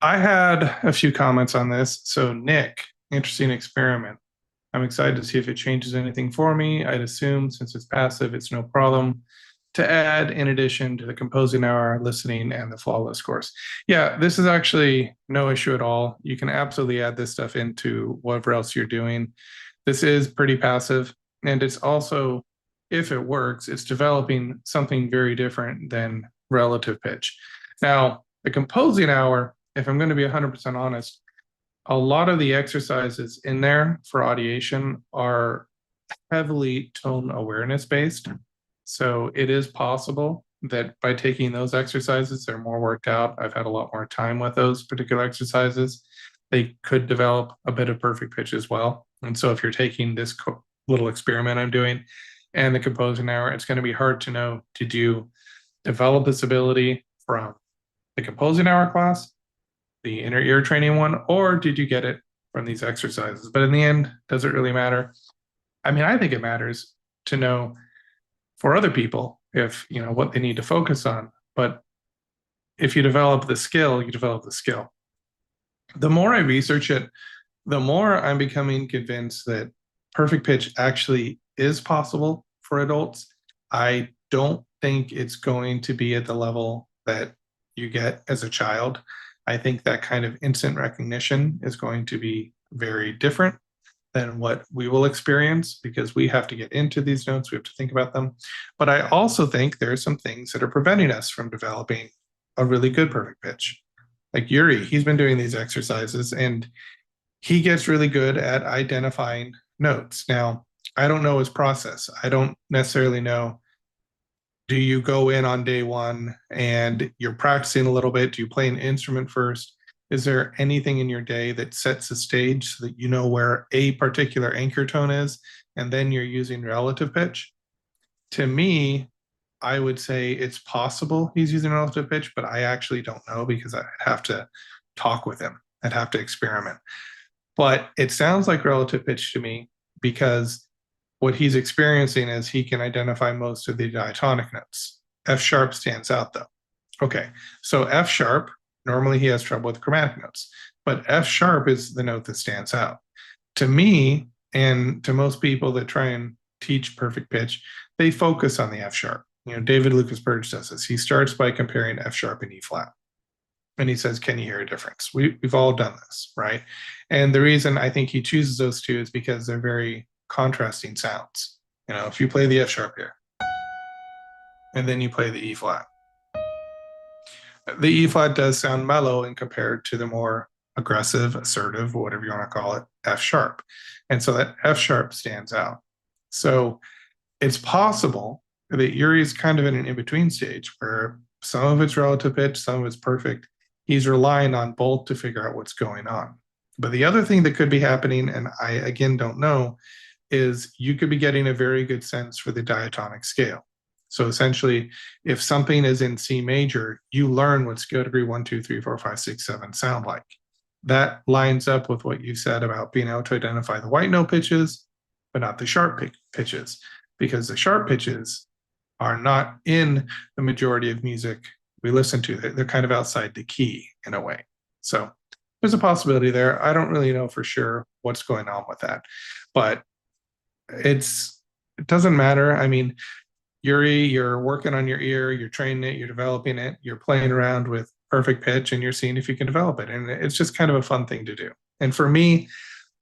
I had a few comments on this. So, Nick, interesting experiment. I'm excited to see if it changes anything for me. I'd assume since it's passive, it's no problem to add in addition to the composing hour, listening, and the flawless course. Yeah, this is actually no issue at all. You can absolutely add this stuff into whatever else you're doing. This is pretty passive, and it's also, if it works, it's developing something very different than relative pitch. Now, the composing hour, if I'm going to be 100% honest, a lot of the exercises in there for audiation are heavily tone awareness based. So it is possible that by taking those exercises, they're more worked out. I've had a lot more time with those particular exercises. They could develop a bit of perfect pitch as well. And so if you're taking this little experiment I'm doing and the composing hour, it's going to be hard to know, did you develop this ability from the composing hour class, the inner ear training one, or did you get it from these exercises? But in the end, does it really matter? I mean, I think it matters to know for other people if you know what they need to focus on. But if you develop the skill, you develop the skill. The more I research it, the more I'm becoming convinced that perfect pitch actually is possible for adults. I don't think it's going to be at the level that you get as a child. I think that kind of instant recognition is going to be very different than what we will experience because we have to get into these notes, we have to think about them. But I also think there are some things that are preventing us from developing a really good perfect pitch. Like Yuri, he's been doing these exercises and he gets really good at identifying notes. Now, I don't know his process. I don't necessarily know. Do you go in on day one and you're practicing a little bit? Do you play an instrument first? Is there anything in your day that sets the stage so that you know where a particular anchor tone is, and then you're using relative pitch? To me, I would say it's possible he's using relative pitch, but I actually don't know because I'd have to talk with him. I'd have to experiment. But it sounds like relative pitch to me because what he's experiencing is he can identify most of the diatonic notes. F sharp stands out though. Okay, so F sharp, normally he has trouble with chromatic notes, but F sharp is the note that stands out. To me, and to most people that try and teach perfect pitch, they focus on the F sharp. You know, David Lucas Burge does this. He starts by comparing F sharp and E flat. And he says, can you hear a difference? We've all done this, right? And the reason I think he chooses those two is because they're very contrasting sounds. You know, if you play the F sharp here, and then you play the E flat, the E flat does sound mellow and compared to the more aggressive, assertive, whatever you want to call it, F sharp. And so that F sharp stands out. So it's possible that Yuri's kind of in an in-between stage where some of it's relative pitch, some of it's perfect. He's relying on both to figure out what's going on. But the other thing that could be happening, and I again don't know, is you could be getting a very good sense for the diatonic scale. So essentially, if something is in C major, you learn what scale degree 1, 2, 3, 4, 5, 6, 7 sound like. That lines up with what you said about being able to identify the white note pitches, but not the sharp pitches, because the sharp pitches are not in the majority of music we listen to. They're kind of outside the key in a way. So there's a possibility there. I don't really know for sure what's going on with that, but it doesn't matter. I mean, Yuri, you're working on your ear, you're training it, you're developing it, you're playing around with perfect pitch, and you're seeing if you can develop it. And it's just kind of a fun thing to do. And for me,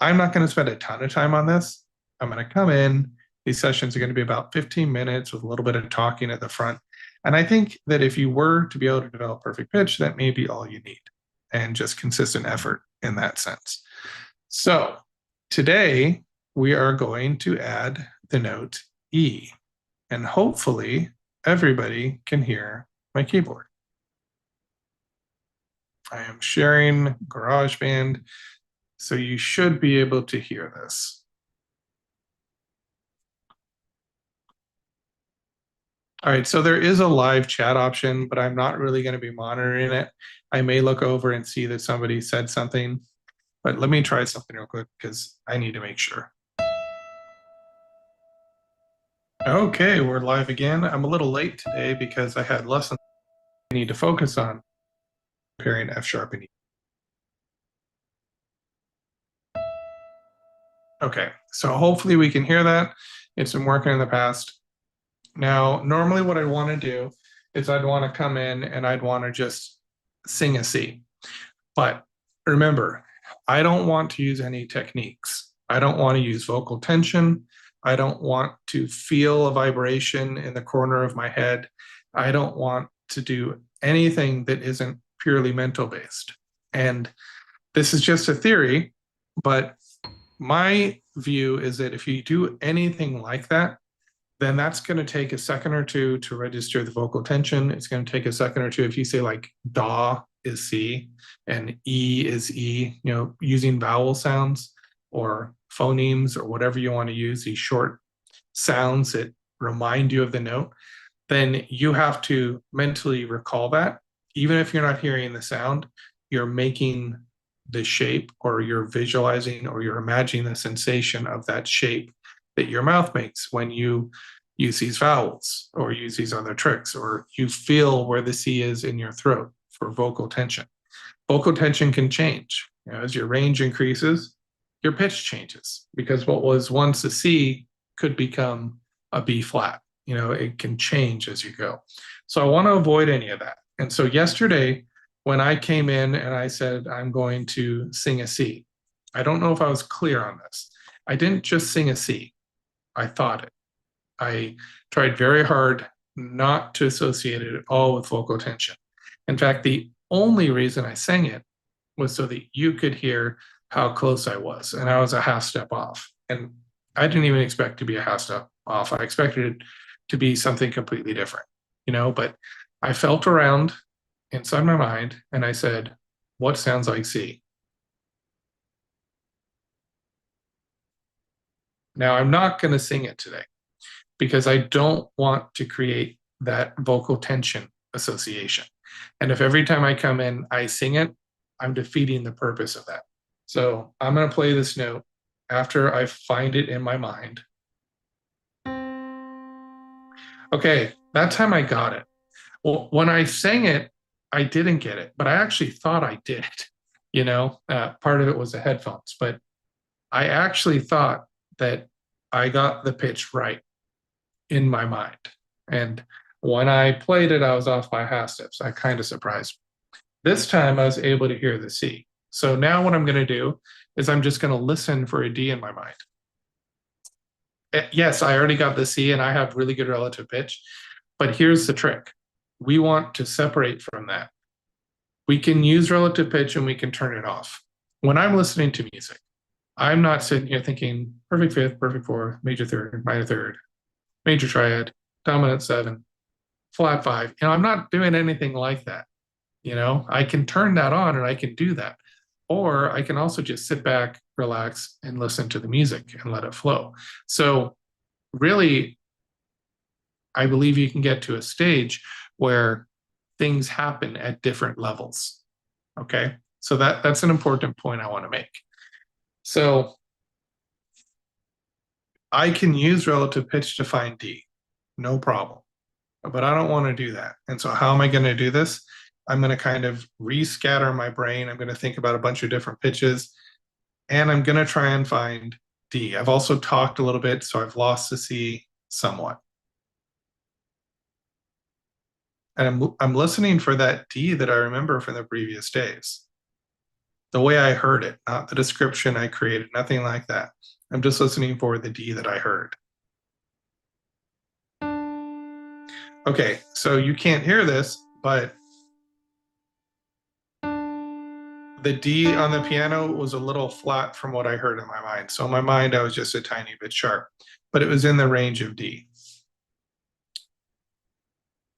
I'm not going to spend a ton of time on this. I'm going to come in. These sessions are going to be about 15 minutes with a little bit of talking at the front. And I think that if you were to be able to develop perfect pitch, that may be all you need and just consistent effort in that sense. So today we are going to add the note E. And hopefully everybody can hear my keyboard. I am sharing GarageBand, so you should be able to hear this. All right, so there is a live chat option, but I'm not really going to be monitoring it. I may look over and see that somebody said something, but let me try something real quick because I need to make sure. Okay, we're live again. I'm a little late today because I had lessons I need to focus on comparing F sharp and E. Okay, so hopefully we can hear that. It's been working in the past. Now, normally what I'd want to do is I'd want to come in and I'd want to just sing a C. But remember, I don't want to use any techniques. I don't want to use vocal tension. I don't want to feel a vibration in the corner of my head. I don't want to do anything that isn't purely mental based. And this is just a theory, but my view is that if you do anything like that, then that's going to take a second or two to register the vocal tension. It's going to take a second or two if you say like da is C and E is E, using vowel sounds or phonemes or whatever you want to use, these short sounds that remind you of the note, then you have to mentally recall that. Even if you're not hearing the sound, you're making the shape, or you're visualizing, or you're imagining the sensation of that shape that your mouth makes when you use these vowels or use these other tricks, or you feel where the C is in your throat for vocal tension. Vocal tension can change. As your range increases, your pitch changes, because what was once a C could become a B flat. It can change as you go. So I want to avoid any of that. And so yesterday, when I came in and I said, I'm going to sing a C, I don't know if I was clear on this. I didn't just sing a C. I thought it. I tried very hard not to associate it at all with vocal tension. In fact, the only reason I sang it was so that you could hear how close I was. And I was a half step off. And I didn't even expect to be a half step off. I expected it to be something completely different, but I felt around inside my mind and I said, what sounds like C? Now, I'm not going to sing it today because I don't want to create that vocal tension association. And if every time I come in, I sing it, I'm defeating the purpose of that. So I'm going to play this note after I find it in my mind. Okay, that time I got it. Well, when I sang it, I didn't get it, but I actually thought I did. Part of it was the headphones, but I actually thought that I got the pitch right in my mind. And when I played it, I was off by half steps. I kind of surprised me. This time I was able to hear the C. So now what I'm going to do is I'm just going to listen for a D in my mind. Yes, I already got the C and I have really good relative pitch, but here's the trick. We want to separate from that. We can use relative pitch and we can turn it off. When I'm listening to music, I'm not sitting here thinking perfect fifth, perfect fourth, major third, minor third, major triad, dominant seven, flat five. I'm not doing anything like that. I can turn that on and I can do that. Or I can also just sit back, relax, and listen to the music and let it flow. So really, I believe you can get to a stage where things happen at different levels. Okay. So that's an important point I want to make. So I can use relative pitch to find D, no problem. But I don't want to do that. And so how am I going to do this? I'm going to kind of rescatter my brain. I'm going to think about a bunch of different pitches, and I'm going to try and find D. I've also talked a little bit, so I've lost the C somewhat. And I'm listening for that D that I remember from the previous days. The way I heard it, not the description I created, nothing like that. I'm just listening for the D that I heard. Okay, so you can't hear this, but the D on the piano was a little flat from what I heard in my mind. So in my mind, I was just a tiny bit sharp, but it was in the range of D.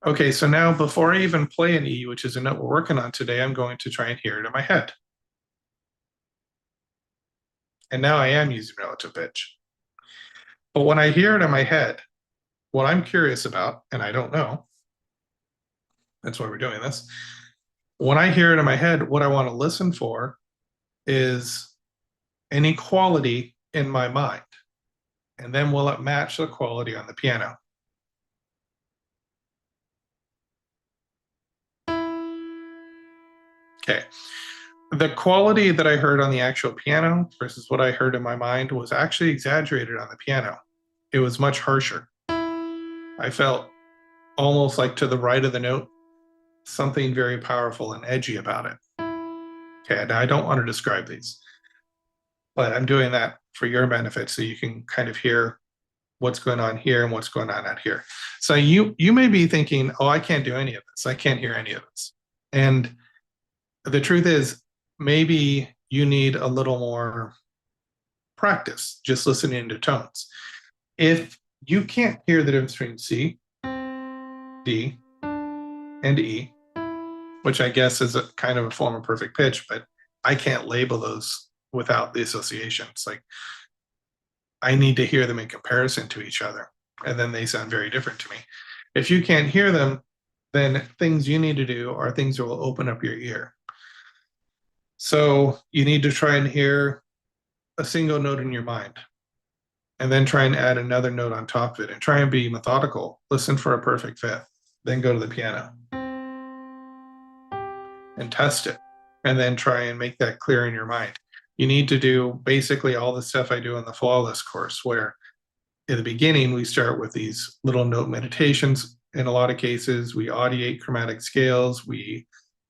Okay, so now before I even play an E, which is a note we're working on today, I'm going to try and hear it in my head. And now I am using relative pitch. But when I hear it in my head, what I'm curious about, and I don't know, that's why we're doing this. When I hear it in my head, what I want to listen for is an equality in my mind. And then will it match the quality on the piano? Okay. The quality that I heard on the actual piano versus what I heard in my mind was actually exaggerated on the piano. It was much harsher. I felt almost like to the right of the note, something very powerful and edgy about it. Okay, now I don't want to describe these, but I'm doing that for your benefit so you can kind of hear what's going on here and what's going on out here. So you may be thinking, oh, I can't do any of this. I can't hear any of this. And the truth is, maybe you need a little more practice just listening to tones. If you can't hear the difference between C, D, and E, which I guess is a kind of a form of perfect pitch, but I can't label those without the associations. Like I need to hear them in comparison to each other, and then they sound very different to me. If you can't hear them, then things you need to do are things that will open up your ear. So you need to try and hear a single note in your mind, and then try and add another note on top of it, and try and be methodical. Listen for a perfect fifth, then go to the piano and test it, and then try and make that clear in your mind. You need to do basically all the stuff I do in the Flawless course, where in the beginning, we start with these little note meditations. In a lot of cases, we audiate chromatic scales. We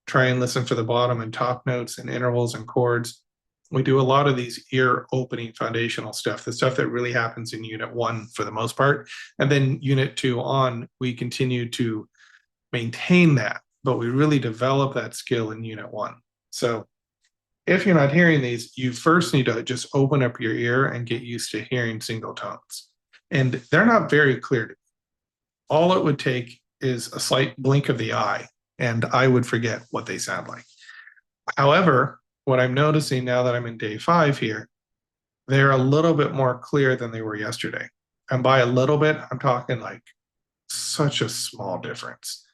try and listen for the bottom and top notes and intervals and chords. We do a lot of these ear opening foundational stuff, the stuff that really happens in unit one for the most part. And then unit two on, we continue to maintain that, but we really develop that skill in unit one. So if you're not hearing these, you first need to just open up your ear and get used to hearing single tones. And they're not very clear to me. All it would take is a slight blink of the eye, and I would forget what they sound like. However, what I'm noticing now that I'm in day 5 here, they're a little bit more clear than they were yesterday. And by a little bit, I'm talking like such a small difference.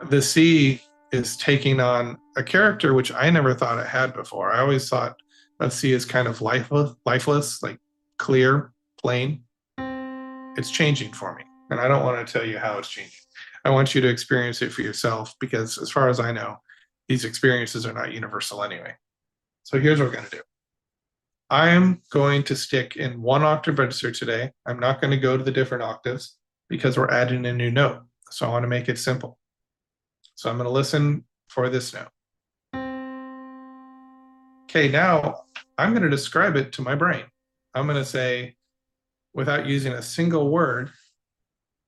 The C is taking on a character which I never thought it had before. I always thought of C as kind of lifeless, like clear, plain. It's changing for me, and I don't want to tell you how it's changing. I want you to experience it for yourself because, as far as I know, these experiences are not universal anyway. So here's what we're going to do. I am going to stick in one octave register today. I'm not going to go to the different octaves because we're adding a new note. So I want to make it simple. So I'm going to listen for this note. Okay, now I'm going to describe it to my brain. I'm going to say, without using a single word,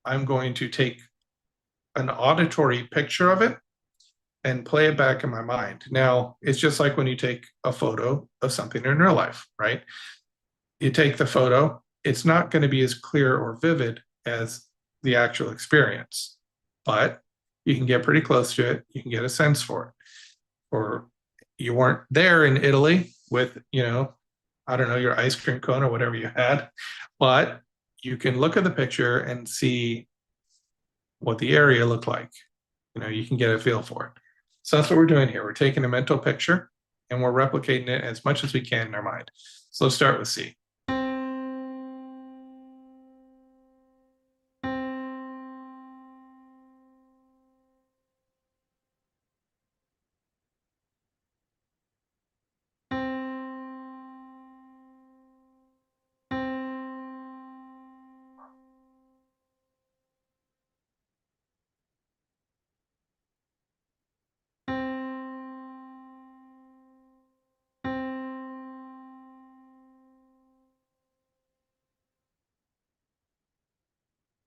I'm going to take an auditory picture of it and play it back in my mind. Now, it's just like when you take a photo of something in real life, right? You take the photo, it's not going to be as clear or vivid as the actual experience, but you can get pretty close to it. You can get a sense for it. Or you weren't there in Italy with, I don't know, your ice cream cone or whatever you had, but you can look at the picture and see what the area looked like. You can get a feel for it. So that's what we're doing here. We're taking a mental picture and we're replicating it as much as we can in our mind. So let's start with C.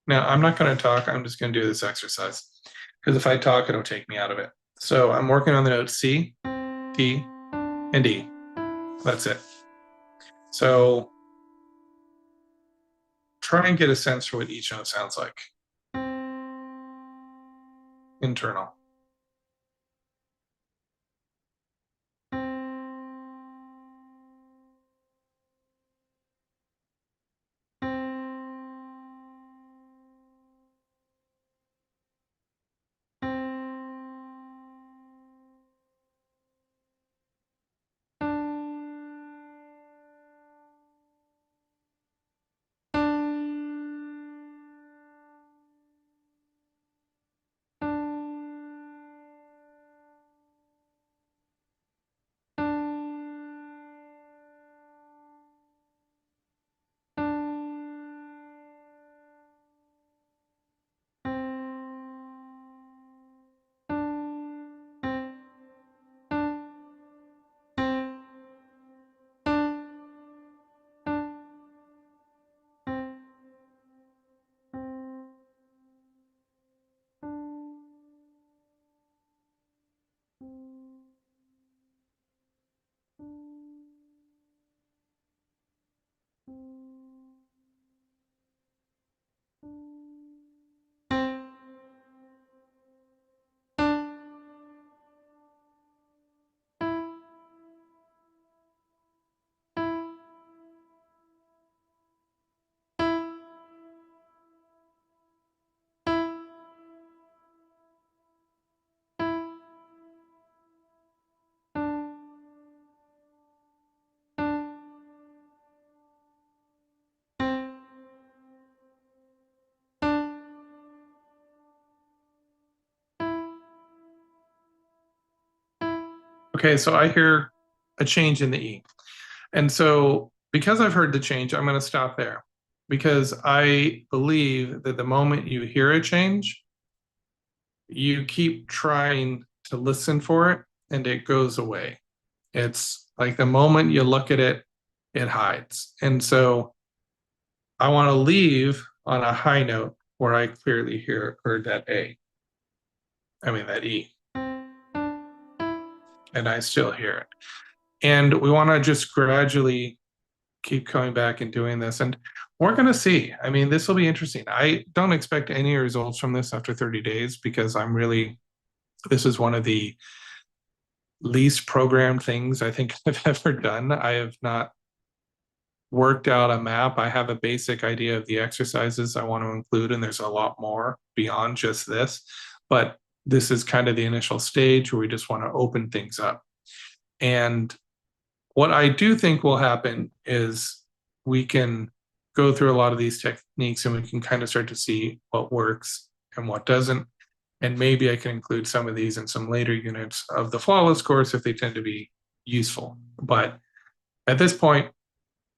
Now, I'm not going to talk. I'm just going to do this exercise because if I talk, it'll take me out of it. So I'm working on the notes C, D, and E. That's it. So try and get a sense for what each note sounds like. Internal. Okay, so I hear a change in the E. And so because I've heard the change, I'm going to stop there because I believe that the moment you hear a change, you keep trying to listen for it and it goes away. It's like the moment you look at it, it hides. And so I want to leave on a high note where I clearly heard that that E, and I still hear it. And we want to just gradually keep coming back and doing this. And we're going to see. I mean, this will be interesting. I don't expect any results from this after 30 days because this is one of the least programmed things I think I've ever done. I have not worked out a map. I have a basic idea of the exercises I want to include, and there's a lot more beyond just this. But this is kind of the initial stage where we just want to open things up. And what I do think will happen is we can go through a lot of these techniques and we can kind of start to see what works and what doesn't. And maybe I can include some of these in some later units of the flawless course if they tend to be useful. But at this point,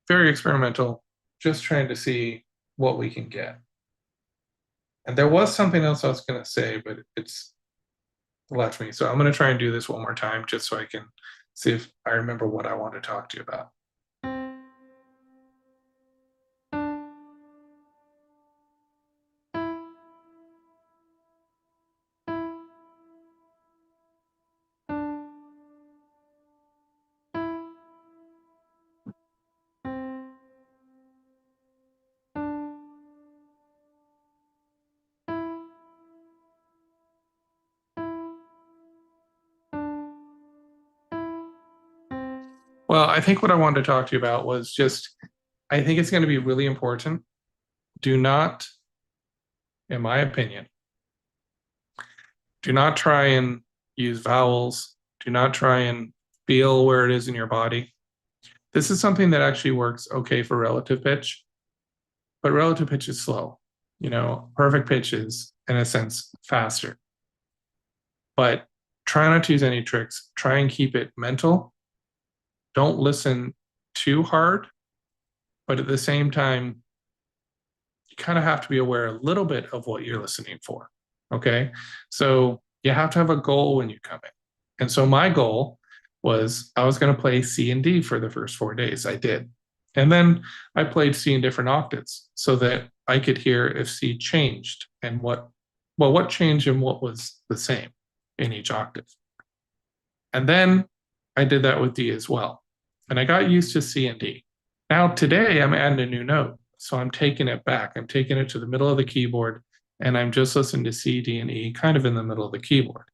very experimental, just trying to see what we can get. And there was something else I was going to say, but it's left me. So I'm going to try and do this one more time just so I can see if I remember what I want to talk to you about. Well, I think what I wanted to talk to you about was just, I think it's going to be really important. Do not, in my opinion, do not try and use vowels. Do not try and feel where it is in your body. This is something that actually works okay for relative pitch, but relative pitch is slow. Perfect pitch is, in a sense, faster. But try not to use any tricks. Try and keep it mental. Don't listen too hard, but at the same time, you kind of have to be aware a little bit of what you're listening for. Okay. So you have to have a goal when you come in. And so my goal was I was going to play C and D for the first 4 days. I did. And then I played C in different octaves so that I could hear if C changed and what changed and what was the same in each octave. And then I did that with D as well. And I got used to C and D. Now today I'm adding a new note. So I'm taking it back. I'm taking it to the middle of the keyboard and I'm just listening to C, D, and E kind of in the middle of the keyboard.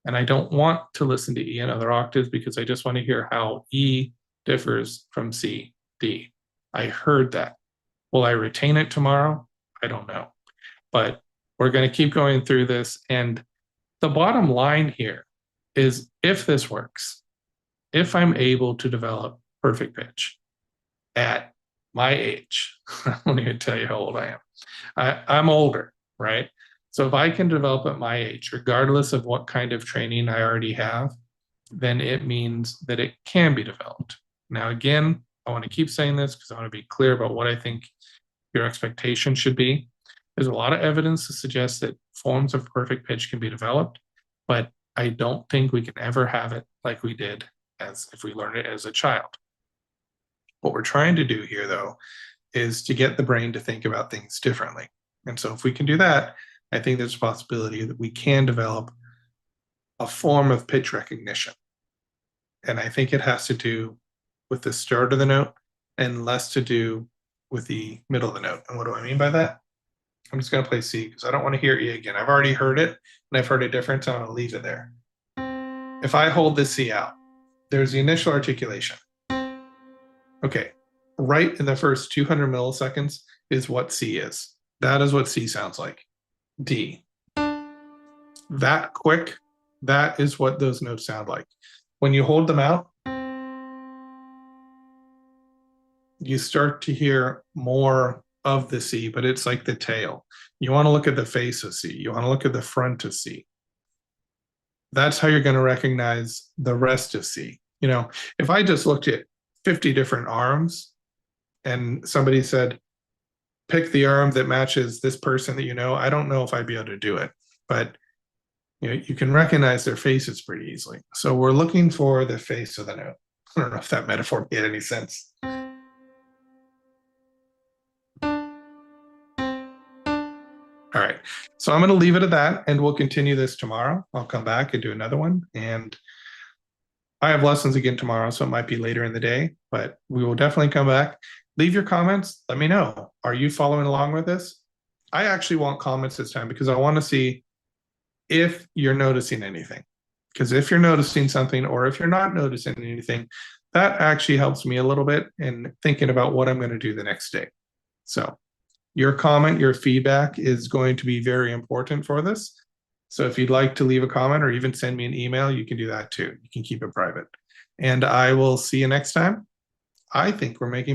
And I don't want to listen to E in other octaves because I just want to hear how E differs from C, D. I heard that. Will I retain it tomorrow? I don't know. But we're going to keep going through this. And the bottom line here is if this works, if I'm able to develop perfect pitch at my age, I won't even tell you how old I am. I'm older, right? So if I can develop at my age, regardless of what kind of training I already have, then it means that it can be developed. Now, again, I want to keep saying this because I want to be clear about what I think your expectation should be. There's a lot of evidence to suggest that forms of perfect pitch can be developed, but I don't think we can ever have it like we did as if we learned it as a child. What we're trying to do here, though, is to get the brain to think about things differently. And so if we can do that, I think there's a possibility that we can develop a form of pitch recognition. And I think it has to do with the start of the note and less to do with the middle of the note. And what do I mean by that? I'm just going to play C because I don't want to hear E again. I've already heard it and I've heard it different, so I'm going to leave it there. If I hold this C out, there's the initial articulation. Okay, right in the first 200 milliseconds is what C is. That is what C sounds like. D. That quick, that is what those notes sound like. When you hold them out, you start to hear more of the C, but it's like the tail. You want to look at the face of C. You want to look at the front of C. That's how you're going to recognize the rest of C. You know, if I just looked at 50 different arms and somebody said, pick the arm that matches this person that you know, I don't know if I'd be able to do it. But you know, you can recognize their faces pretty easily. So we're looking for the face of the note. I don't know if that metaphor made any sense. All right. So I'm going to leave it at that and we'll continue this tomorrow. I'll come back and do another one. And I have lessons again tomorrow, so it might be later in the day, but we will definitely come back. Leave your comments. Let me know. Are you following along with this? I actually want comments this time because I want to see if you're noticing anything. Because if you're noticing something or if you're not noticing anything, that actually helps me a little bit in thinking about what I'm going to do the next day. So your comment, your feedback is going to be very important for this. So if you'd like to leave a comment or even send me an email, you can do that too. You can keep it private. And I will see you next time. I think we're making